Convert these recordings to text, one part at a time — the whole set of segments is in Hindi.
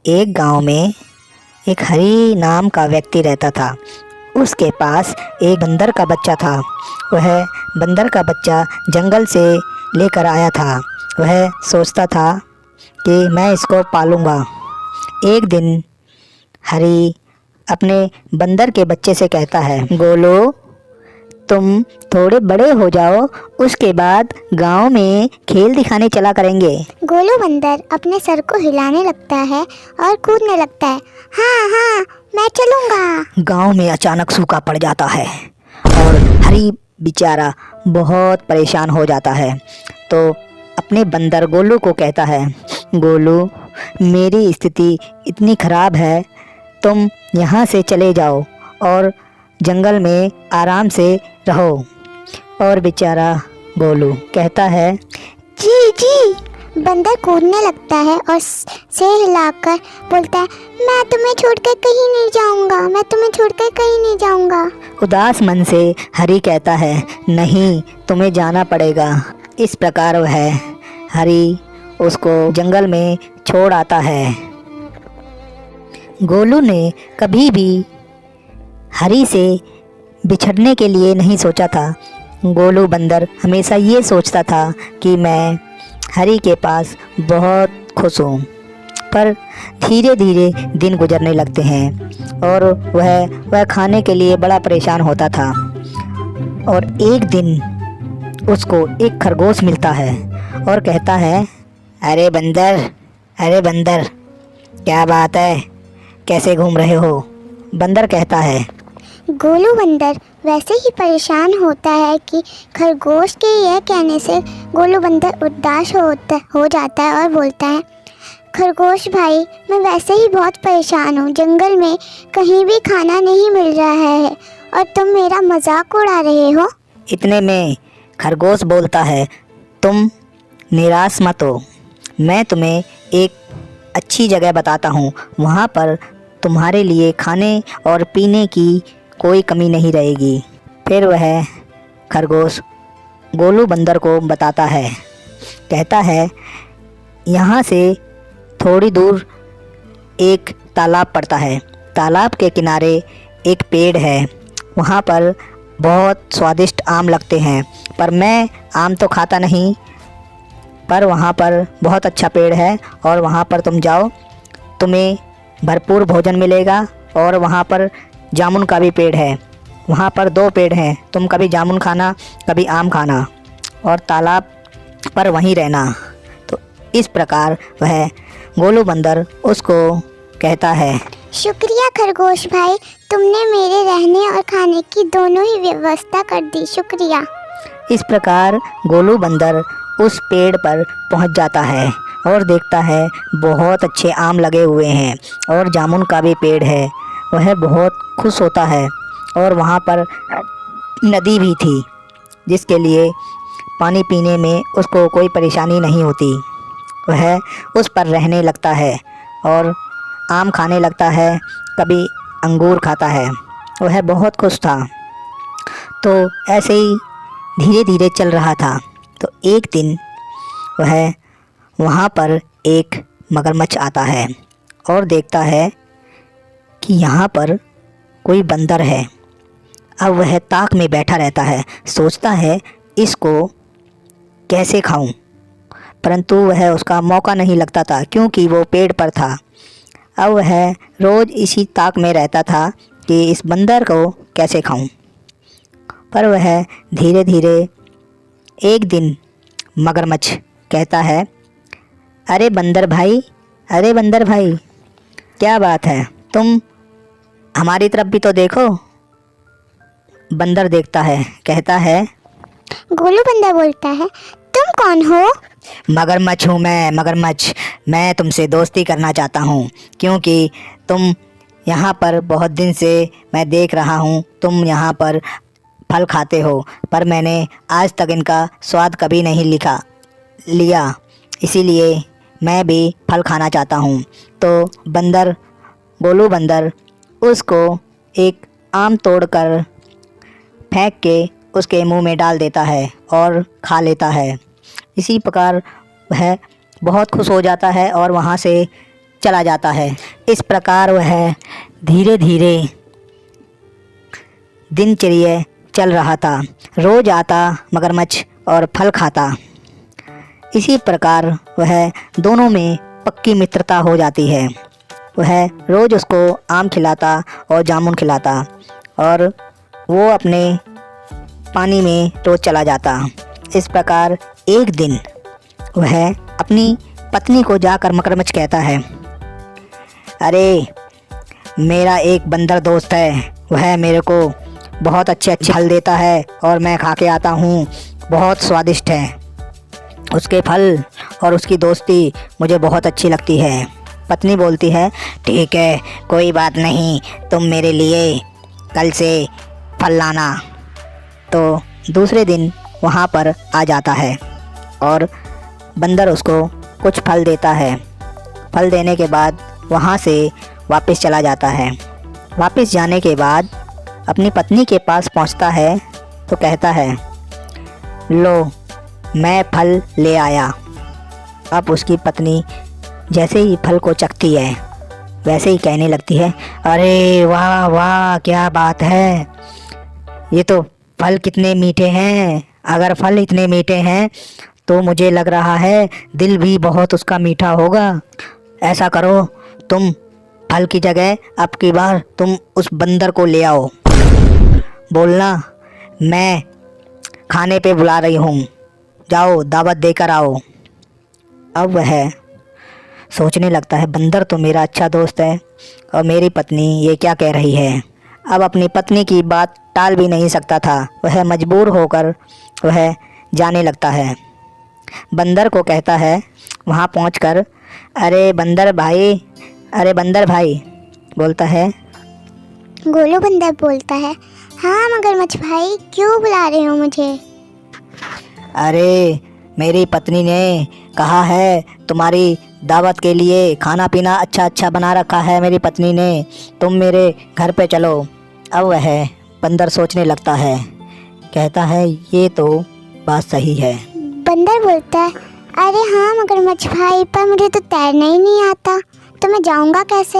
एक गांव में एक हरी नाम का व्यक्ति रहता था। उसके पास एक बंदर का बच्चा था। वह बंदर का बच्चा जंगल से लेकर आया था। वह सोचता था कि मैं इसको पालूंगा। एक दिन हरी अपने बंदर के बच्चे से कहता है, गोलू, तुम थोड़े बड़े हो जाओ, उसके बाद गांव में खेल दिखाने चला करेंगे। गोलू बंदर अपने सर को हिलाने लगता है और कूदने लगता है। हाँ हाँ, मैं चलूँगा। गांव में अचानक सूखा पड़ जाता है और हरी बेचारा बहुत परेशान हो जाता है। तो अपने बंदर गोलू को कहता है, गोलू, मेरी स्थिति इतनी ख़राब है, तुम यहाँ से चले जाओ और जंगल में आराम से रहो। और बेचारा गोलू कहता है, जी जी। बंदर कूदने लगता है और सिर हिलाकर बोलता है, मैं तुम्हें छोड़कर कहीं नहीं जाऊंगा, मैं तुम्हें छोड़कर कहीं नहीं जाऊंगा। उदास मन से हरी कहता है, नहीं, तुम्हें जाना पड़ेगा। इस प्रकार वह हरी उसको जंगल में छोड़ आता है। गोलू ने कभी भी हरी से बिछड़ने के लिए नहीं सोचा था। गोलू बंदर हमेशा ये सोचता था कि मैं हरी के पास बहुत खुश हूँ। पर धीरे धीरे दिन गुजरने लगते हैं और वह खाने के लिए बड़ा परेशान होता था। और एक दिन उसको एक खरगोश मिलता है और कहता है, अरे बंदर, क्या बात है, कैसे घूम रहे हो? बंदर कहता है, गोलू बंदर वैसे ही परेशान होता है कि खरगोश के यह कहने से गोलू बंदर उदास हो जाता है और बोलता है, खरगोश भाई, मैं वैसे ही बहुत परेशान हूँ। जंगल में कहीं भी खाना नहीं मिल रहा है और तुम मेरा मजाक उड़ा रहे हो। इतने में खरगोश बोलता है, तुम निराश मत हो, मैं तुम्हें एक अच्छी जगह बताता हूँ। वहाँ पर तुम्हारे लिए खाने और पीने की कोई कमी नहीं रहेगी। फिर वह खरगोश गोलू बंदर को बताता है, कहता है, यहाँ से थोड़ी दूर एक तालाब पड़ता है। तालाब के किनारे एक पेड़ है। वहाँ पर बहुत स्वादिष्ट आम लगते हैं, पर मैं आम तो खाता नहीं, पर वहाँ पर बहुत अच्छा पेड़ है और वहाँ पर तुम जाओ, तुम्हें भरपूर भोजन मिलेगा। और वहाँ पर जामुन का भी पेड़ है। वहाँ पर 2 पेड़ हैं, तुम कभी जामुन खाना, कभी आम खाना, और तालाब पर वहीं रहना। तो इस प्रकार वह गोलू बंदर उसको कहता है, शुक्रिया खरगोश भाई, तुमने मेरे रहने और खाने की दोनों ही व्यवस्था कर दी, शुक्रिया। इस प्रकार गोलू बंदर उस पेड़ पर पहुंच जाता है और देखता है बहुत अच्छे आम लगे हुए हैं और जामुन का भी पेड़ है। वह बहुत खुश होता है और वहाँ पर नदी भी थी, जिसके लिए पानी पीने में उसको कोई परेशानी नहीं होती। वह उस पर रहने लगता है और आम खाने लगता है, कभी अंगूर खाता है। वह बहुत खुश था। तो ऐसे ही धीरे धीरे चल रहा था। तो एक दिन वह वहाँ पर एक मगरमच्छ आता है और देखता है कि यहाँ पर कोई बंदर है। अब वह ताक में बैठा रहता है, सोचता है इसको कैसे खाऊं, परंतु वह उसका मौका नहीं लगता था क्योंकि वो पेड़ पर था। अब वह रोज़ इसी ताक में रहता था कि इस बंदर को कैसे खाऊं। पर वह धीरे धीरे एक दिन मगरमच्छ कहता है, अरे बंदर भाई, क्या बात है, तुम हमारी तरफ भी तो देखो। बंदर देखता है, कहता है, गोलू बंदर बोलता है, तुम कौन हो? मगरमच्छ हूँ मैं, मगरमच्छ। मैं तुमसे दोस्ती करना चाहता हूँ क्योंकि तुम यहाँ पर बहुत दिन से मैं देख रहा हूँ, तुम यहाँ पर फल खाते हो, पर मैंने आज तक इनका स्वाद कभी नहीं लिया, इसीलिए मैं भी फल खाना चाहता हूँ। तो गोलू बंदर उसको एक आम तोड़कर फेंक के उसके मुंह में डाल देता है और खा लेता है। इसी प्रकार वह बहुत खुश हो जाता है और वहाँ से चला जाता है। इस प्रकार वह धीरे धीरे दिनचर्या चल रहा था। रोज़ आता मगरमच्छ और फल खाता। इसी प्रकार वह दोनों में पक्की मित्रता हो जाती है। वह रोज़ उसको आम खिलाता और जामुन खिलाता और वो अपने पानी में रोज़ चला जाता। इस प्रकार एक दिन वह अपनी पत्नी को जाकर मगरमच्छ कहता है, अरे मेरा एक बंदर दोस्त है, वह मेरे को बहुत अच्छे अच्छे फल देता है और मैं खा के आता हूँ, बहुत स्वादिष्ट है। उसके फल और उसकी दोस्ती मुझे बहुत अच्छी लगती है। पत्नी बोलती है, ठीक है, कोई बात नहीं, तुम मेरे लिए कल से फल लाना। तो दूसरे दिन वहाँ पर आ जाता है और बंदर उसको कुछ फल देता है। फल देने के बाद वहाँ से वापस चला जाता है। वापस जाने के बाद अपनी पत्नी के पास पहुँचता है तो कहता है, लो मैं फल ले आया। अब उसकी पत्नी जैसे ही फल को चखती है वैसे ही कहने लगती है, अरे वाह वाह, क्या बात है, ये तो फल कितने मीठे हैं। अगर फल इतने मीठे हैं तो मुझे लग रहा है दिल भी बहुत उसका मीठा होगा। ऐसा करो, तुम फल की जगह अब की बार तुम उस बंदर को ले आओ, बोलना मैं खाने पे बुला रही हूँ, जाओ दावत देकर आओ। अब वह सोचने लगता है, बंदर तो मेरा अच्छा दोस्त है और मेरी पत्नी ये क्या कह रही है। अब अपनी पत्नी की बात टाल भी नहीं सकता था। वह मजबूर होकर वह जाने लगता है। बंदर को कहता है वहाँ पहुँचकर, अरे बंदर भाई, बोलता है। गोलू बंदर बोलता है, हाँ मगरमच्छ भाई, क्यों बुला रहे हो मुझे? अरे मेरी पत्नी ने कहा है तुम्हारी दावत के लिए खाना पीना अच्छा अच्छा बना रखा है मेरी पत्नी ने, तुम मेरे घर पे चलो। अब वह बंदर सोचने लगता है, कहता है ये तो बात सही है। बंदर बोलता है, अरे हाँ मगरमच्छ भाई, पर मुझे तो तैरना ही नहीं आता, तो मैं जाऊँगा कैसे?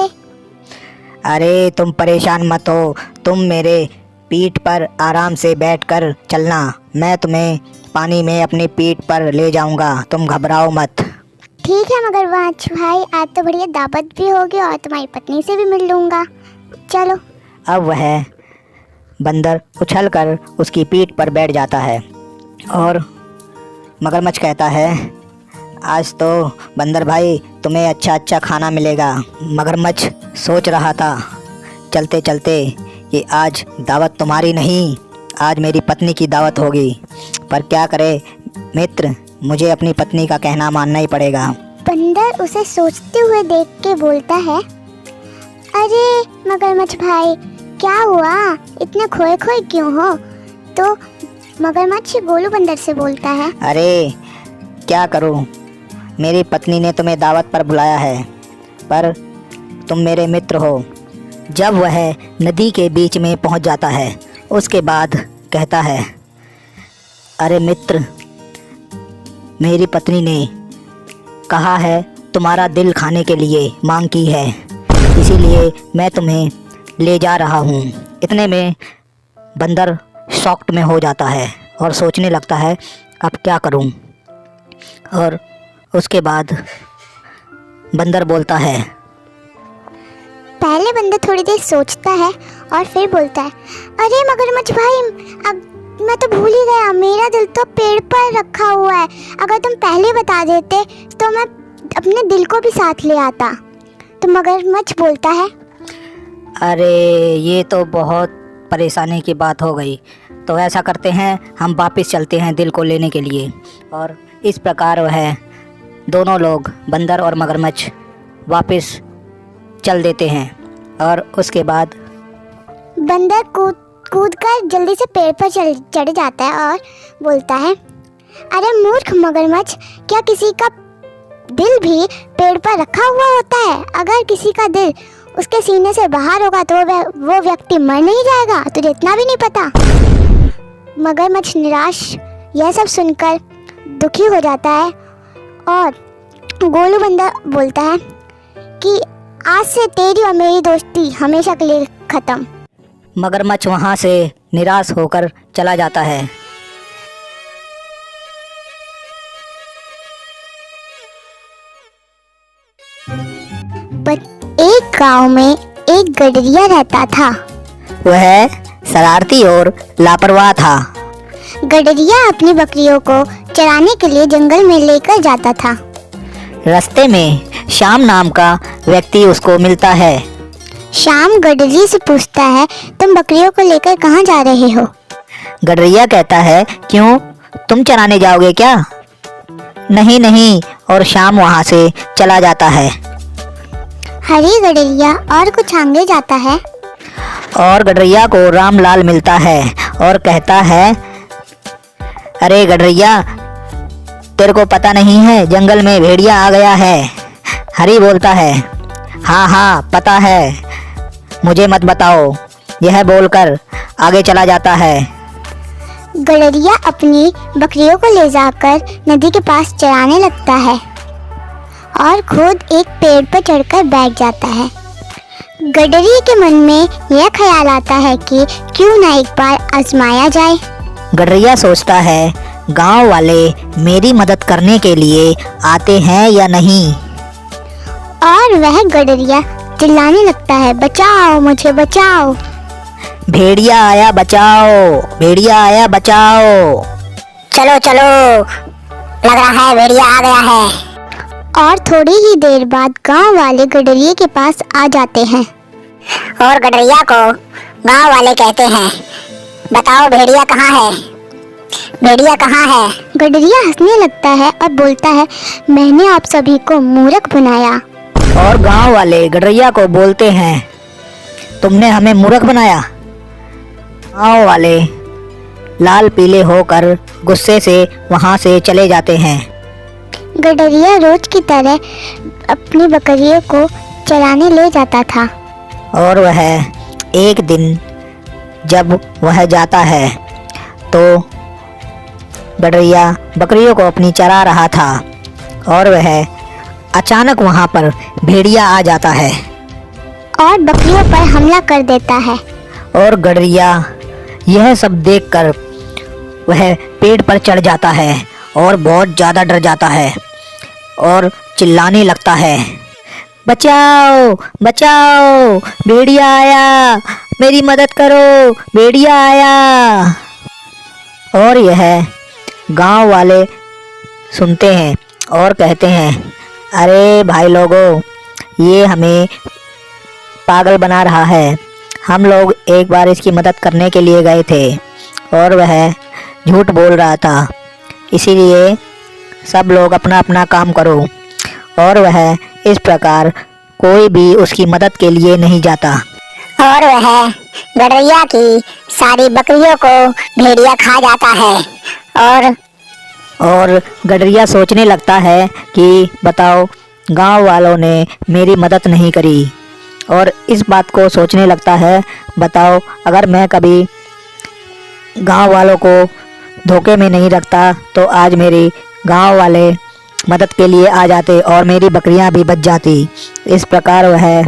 अरे तुम परेशान मत हो, तुम मेरे पीठ पर आराम से बैठकर चलना, मैं तुम्हें पानी में अपनी पीठ पर ले जाऊंगा, तुम घबराओ मत। ठीक है मगरमच्छ भाई, आज तो बढ़िया दावत भी होगी और तुम्हारी पत्नी से भी मिल लूँगा, चलो। अब वह बंदर उछलकर उसकी पीठ पर बैठ जाता है और मगरमच्छ कहता है, आज तो बंदर भाई तुम्हें अच्छा अच्छा खाना मिलेगा। मगरमच्छ सोच रहा था चलते चलते कि आज दावत तुम्हारी नहीं, आज मेरी पत्नी की दावत होगी, पर क्या करे मित्र, मुझे अपनी पत्नी का कहना मानना ही पड़ेगा। बंदर उसे सोचते हुए देख के बोलता है, अरे मगरमच्छ भाई, क्या हुआ, इतने खोए खोए क्यों हो? तो मगरमच्छ गोलू बंदर से बोलता है, अरे क्या करूं, मेरी पत्नी ने तुम्हें दावत पर बुलाया है, पर तुम मेरे मित्र हो। जब वह नदी के बीच में पहुंच जाता है उसके बाद कहता है, अरे मित्र, मेरी पत्नी ने कहा है तुम्हारा दिल खाने के लिए मांग की है, इसीलिए मैं तुम्हें ले जा रहा हूँ। इतने में बंदर शॉक्ड में हो जाता है और सोचने लगता है अब क्या करूँ। और उसके बाद बंदर बोलता है, पहले बंदर थोड़ी देर सोचता है और फिर बोलता है, अरे मगरमच्छ भाई, अब मैं तो भूल ही गया, मेरा दिल तो पेड़ पर रखा हुआ है, अगर तुम पहले बता देते तो मैं अपने दिल को भी साथ ले आता। तो मगरमच्छ बोलता है, अरे ये तो बहुत परेशानी की बात हो गई, तो ऐसा करते हैं हम वापस चलते हैं दिल को लेने के लिए। और इस प्रकार वह दोनों लोग, बंदर और मगरमच्छ, वापस चल देते हैं। और उसके बाद बंदर कूद कर जल्दी से पेड़ पर चढ़ जाता है और बोलता है, अरे मूर्ख मगरमच्छ, क्या किसी का दिल भी पेड़ पर रखा हुआ होता है? अगर किसी का दिल उसके सीने से बाहर होगा तो वो व्यक्ति मर नहीं जाएगा, तुझे इतना भी नहीं पता? मगरमच्छ निराश यह सब सुनकर दुखी हो जाता है और गोलू बंदर बोलता है, कि आज से तेरी और मेरी दोस्ती हमेशा के लिए खत्म। मगरमच्छ वहाँ से निराश होकर चला जाता है। पर एक गांव में एक गडरिया रहता था। वह शरारती और लापरवाह था। गडरिया अपनी बकरियों को चराने के लिए जंगल में लेकर जाता था। रास्ते में श्याम नाम का व्यक्ति उसको मिलता है। शाम गडरी से पूछता है, तुम बकरियों को लेकर कहाँ जा रहे हो? गडरिया कहता है, क्यों, तुम चराने जाओगे क्या? नहीं नहीं, और शाम वहाँ से चला जाता है। हरी गडरिया और कुछ आगे जाता है। और गडरिया को रामलाल मिलता है और कहता है, अरे गडरिया, तेरे को पता नहीं है, जंगल में भेड़िया आ गया है। हरी बोलता है, हाँ हाँ पता है, मुझे मत बताओ। यह बोलकर आगे चला जाता है। गडरिया अपनी बकरियों को ले जाकर नदी के पास चराने लगता है और खुद एक पेड़ पर चढ़कर बैठ जाता है। गडरी के मन में यह ख्याल आता है कि क्यों ना एक बार आजमाया जाए। गडरिया सोचता है, गांव वाले मेरी मदद करने के लिए आते हैं या नहीं। और वह गडरिया चिल्लाने लगता है, बचाओ मुझे, बचाओ। भेड़िया आया बचाओ, भेड़िया आया बचाओ। चलो चलो, लग रहा है भेड़िया आ गया है। और थोड़ी ही देर बाद गांव वाले गडरिया के पास आ जाते हैं। और गडरिया को गांव वाले कहते हैं, बताओ भेड़िया कहाँ है, भेड़िया कहाँ है? गडरिया हंसने लगता है और बोलता है, मैंने आप सभी को मूर्ख बनाया। और गांव वाले गडरिया को बोलते हैं, तुमने हमें मूर्ख बनाया। गांव वाले लाल पीले होकर गुस्से से वहां से चले जाते हैं। गडरिया रोज की तरह अपनी बकरियों को चराने ले जाता था। और वह एक दिन जब वह जाता है तो गडरिया बकरियों को अपनी चरा रहा था और वह अचानक वहां पर भेड़िया आ जाता है और बकरियों पर हमला कर देता है। और गडरिया यह सब देखकर वह पेड़ पर चढ़ जाता है और बहुत ज़्यादा डर जाता है और चिल्लाने लगता है, बचाओ बचाओ, भेड़िया आया, मेरी मदद करो, भेड़िया आया। और यह गांव वाले सुनते हैं और कहते हैं, अरे भाई लोगों, ये हमें पागल बना रहा है। हम लोग एक बार इसकी मदद करने के लिए गए थे और वह झूठ बोल रहा था, इसीलिए सब लोग अपना अपना काम करो। और वह इस प्रकार कोई भी उसकी मदद के लिए नहीं जाता। और वह गडरिया की सारी बकरियों को भेड़िया खा जाता है। और गडरिया सोचने लगता है कि बताओ, गांव वालों ने मेरी मदद नहीं करी। और इस बात को सोचने लगता है, बताओ, अगर मैं कभी गांव वालों को धोखे में नहीं रखता तो आज मेरे गांव वाले मदद के लिए आ जाते और मेरी बकरियां भी बच जाती। इस प्रकार वह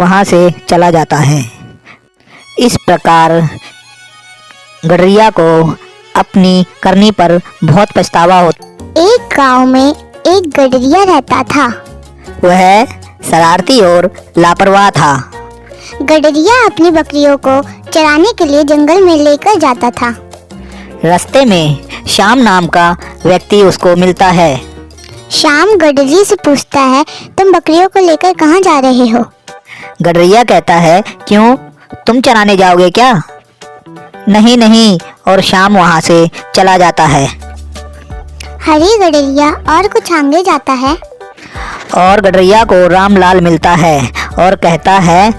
वहां से चला जाता है। इस प्रकार गडरिया को अपनी करनी पर बहुत पछतावा होता। एक गांव में एक गडरिया रहता था। वह शरारती और लापरवाह था। गडरिया अपनी बकरियों को चराने के लिए जंगल में लेकर जाता था। रास्ते में श्याम नाम का व्यक्ति उसको मिलता है। शाम गडरी से पूछता है, तुम बकरियों को लेकर कहाँ जा रहे हो? गडरिया कहता है, क्यों, तुम चराने जाओगे क्या? नहीं नहीं, और शाम वहाँ से चला जाता है। हरी गडरिया और कुछ आगे जाता है। और गडरिया को रामलाल मिलता है और कहता है,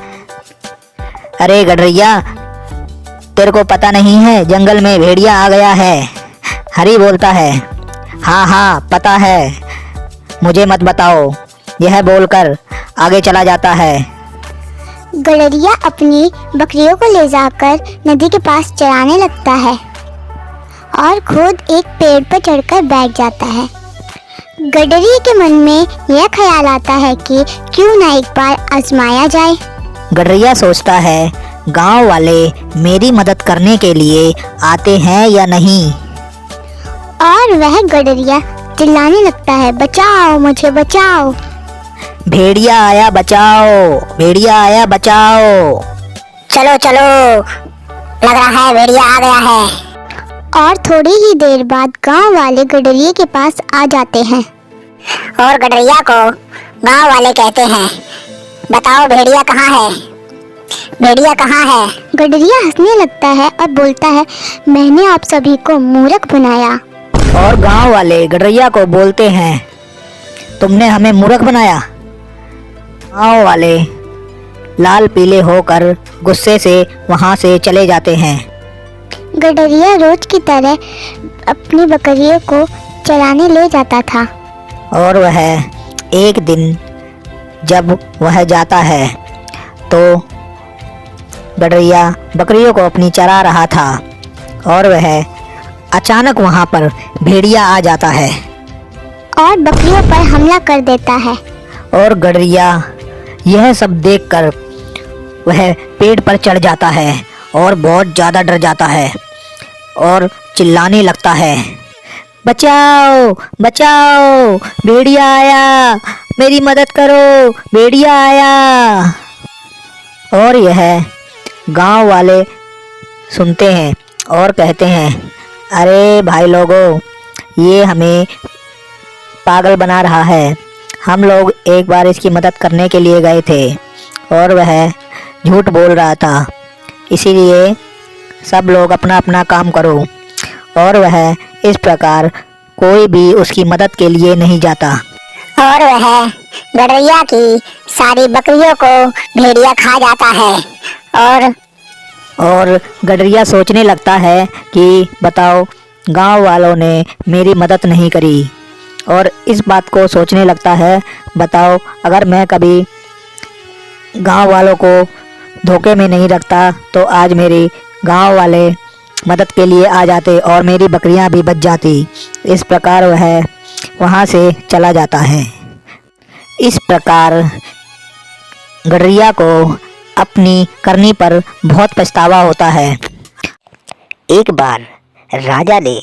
अरे गडरिया, तेरे को पता नहीं है, जंगल में भेड़िया आ गया है। हरी बोलता है, हाँ हाँ पता है, मुझे मत बताओ। यह बोलकर आगे चला जाता है। गडरिया अपनी बकरियों को ले जाकर नदी के पास चराने लगता है और खुद एक पेड़ पर चढ़कर बैठ जाता है। गडरिये के मन में यह ख्याल आता है कि क्यों ना एक बार आजमाया जाए। गडरिया सोचता है गांव वाले मेरी मदद करने के लिए आते हैं या नहीं। और वह गडरिया चिल्लाने लगता है, बचाओ मुझे बचाओ। भेड़िया आया बचाओ, भेड़िया आया बचाओ। चलो चलो, लग रहा है भेड़िया आ गया है। और थोड़ी ही देर बाद गांव वाले गडरिये के पास आ जाते हैं। और गडरिया को गांव वाले कहते हैं, बताओ भेड़िया कहाँ है, भेड़िया कहाँ है। गडरिया हंसने लगता है और बोलता है, मैंने आप सभी को मूर्ख बनाया। और गांव वाले गडरिया को बोलते हैं, तुमने हमें मूर्ख बनाया। गांव वाले लाल पीले होकर गुस्से से वहां से चले जाते हैं। गडरिया रोज की तरह अपनी बकरियों को चराने ले जाता था। और वह एक दिन जब वह जाता है तो गडरिया बकरियों को अपनी चरा रहा था और वह अचानक वहां पर भेड़िया आ जाता है और बकरियों पर हमला कर देता है। और गडरिया यह सब देखकर वह पेड़ पर चढ़ जाता है और बहुत ज़्यादा डर जाता है और चिल्लाने लगता है, बचाओ बचाओ, भेड़िया आया, मेरी मदद करो, भेड़िया आया। और यह गांव वाले सुनते हैं और कहते हैं, अरे भाई लोगों, ये हमें पागल बना रहा है। हम लोग एक बार इसकी मदद करने के लिए गए थे और वह झूठ बोल रहा था, इसीलिए सब लोग अपना अपना काम करो। और वह इस प्रकार कोई भी उसकी मदद के लिए नहीं जाता। और वह गडरिया की सारी बकरियों को भेड़िया खा जाता है। और गडरिया सोचने लगता है कि बताओ, गांव वालों ने मेरी मदद नहीं करी। और इस बात को सोचने लगता है, बताओ अगर मैं कभी गांव वालों को धोखे में नहीं रखता तो आज मेरे गांव वाले मदद के लिए आ जाते और मेरी बकरियां भी बच जाती। इस प्रकार वह वहां से चला जाता है। इस प्रकार गडरिया को अपनी करनी पर बहुत पछतावा होता है। एक बार राजा ने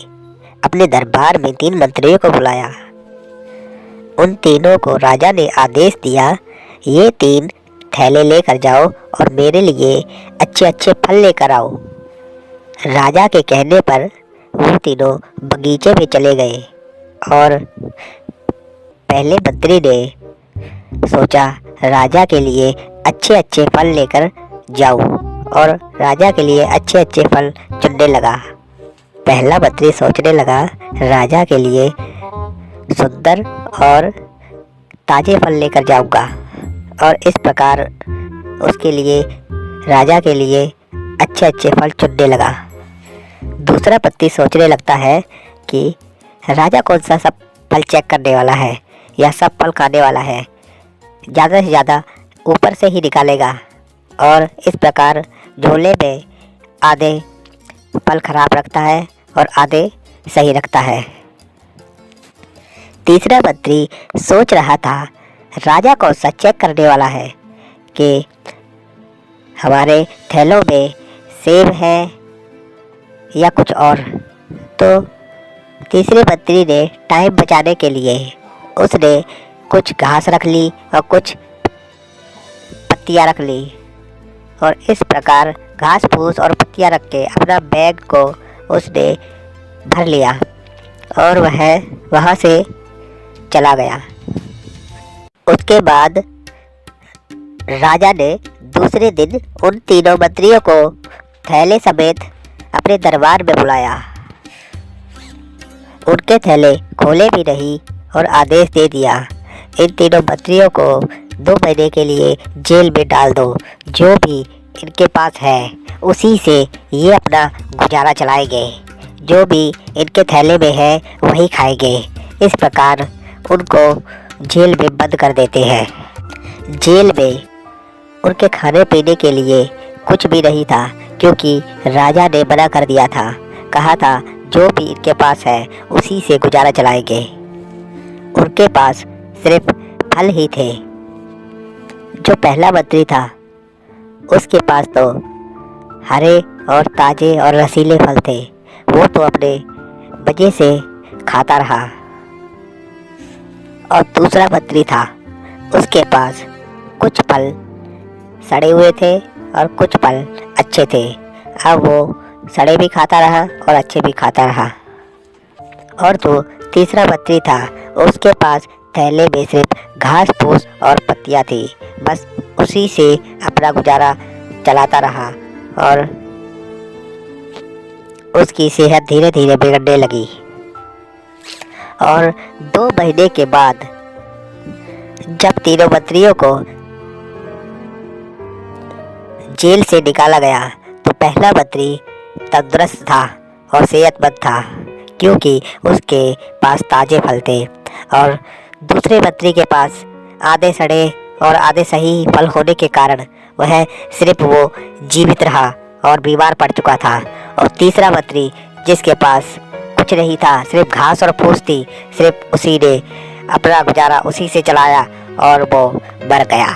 अपने दरबार में 3 मंत्रियों को बुलाया। उन तीनों को राजा ने आदेश दिया, ये 3 थैले लेकर जाओ और मेरे लिए अच्छे अच्छे फल लेकर आओ। राजा के कहने पर वो तीनों बगीचे में चले गए और पहले मंत्री ने सोचा राजा के लिए अच्छे अच्छे फल लेकर जाऊं और राजा के लिए अच्छे अच्छे फल चुनने लगा। पहला मंत्री सोचने लगा राजा के लिए सुंदर और ताज़े फल लेकर जाऊंगा और इस प्रकार उसके लिए राजा के लिए अच्छे अच्छे फल चुनने लगा। दूसरा मंत्री सोचने लगता है कि राजा कौन सा सब फल चेक करने वाला है या सब फल खाने वाला है, ज़्यादा से ज़्यादा ऊपर से ही निकालेगा और इस प्रकार झोले में आधे फल खराब रखता है और आधे सही रखता है। तीसरा मंत्री सोच रहा था राजा कौन सा चेक करने वाला है कि हमारे थैलों में सेब है या कुछ और। तो तीसरे मंत्री ने टाइम बचाने के लिए उसने कुछ घास रख ली और कुछ पत्तियां रख ली और इस प्रकार घास फूस और पत्तियां रख के अपना बैग को उसने भर लिया और वह वहाँ से चला गया। उसके बाद राजा ने दूसरे दिन उन तीनों मंत्रियों को थैले समेत अपने दरबार में बुलाया। उनके थैले खोले भी नहीं और आदेश दे दिया, इन तीनों मंत्रियों को 2 महीने के लिए जेल में डाल दो। जो भी इनके पास है उसी से ये अपना गुजारा चलाएंगे, जो भी इनके थैले में है वही खाएंगे। इस प्रकार उनको जेल में बंद कर देते हैं। जेल में उनके खाने पीने के लिए कुछ भी नहीं था क्योंकि राजा ने मना कर दिया था, कहा था जो भी इनके पास है उसी से गुजारा चलाएंगे। उनके पास सिर्फ फल ही थे। जो पहला मंत्री था उसके पास तो हरे और ताजे और रसीले फल थे, वो तो अपने मजे से खाता रहा। और दूसरा मंत्री था, उसके पास कुछ फल सड़े हुए थे और कुछ फल अच्छे थे। अब वो सड़े भी खाता रहा और अच्छे भी खाता रहा। और जो तीसरा मंत्री था उसके पास थैले में सिर्फ घास फूस और पत्तियाँ थी, बस उसी से अपना गुजारा चलाता रहा और उसकी सेहत धीरे धीरे बिगड़ने लगी। और 2 महीने के बाद जब तीनों मंत्रियों को जेल से निकाला गया तो पहला मंत्री तंदुरुस्त था और सेहतमंद था, क्योंकि उसके पास ताजे फल थे। और दूसरे मंत्री के पास आधे सड़े और आधे सही फल होने के कारण वह सिर्फ वो जीवित रहा और बीमार पड़ चुका था। और तीसरा मंत्री जिसके पास कुछ नहीं था, सिर्फ घास और फूस थी, सिर्फ उसी ने अपना गुजारा उसी से चलाया और वो मर गया।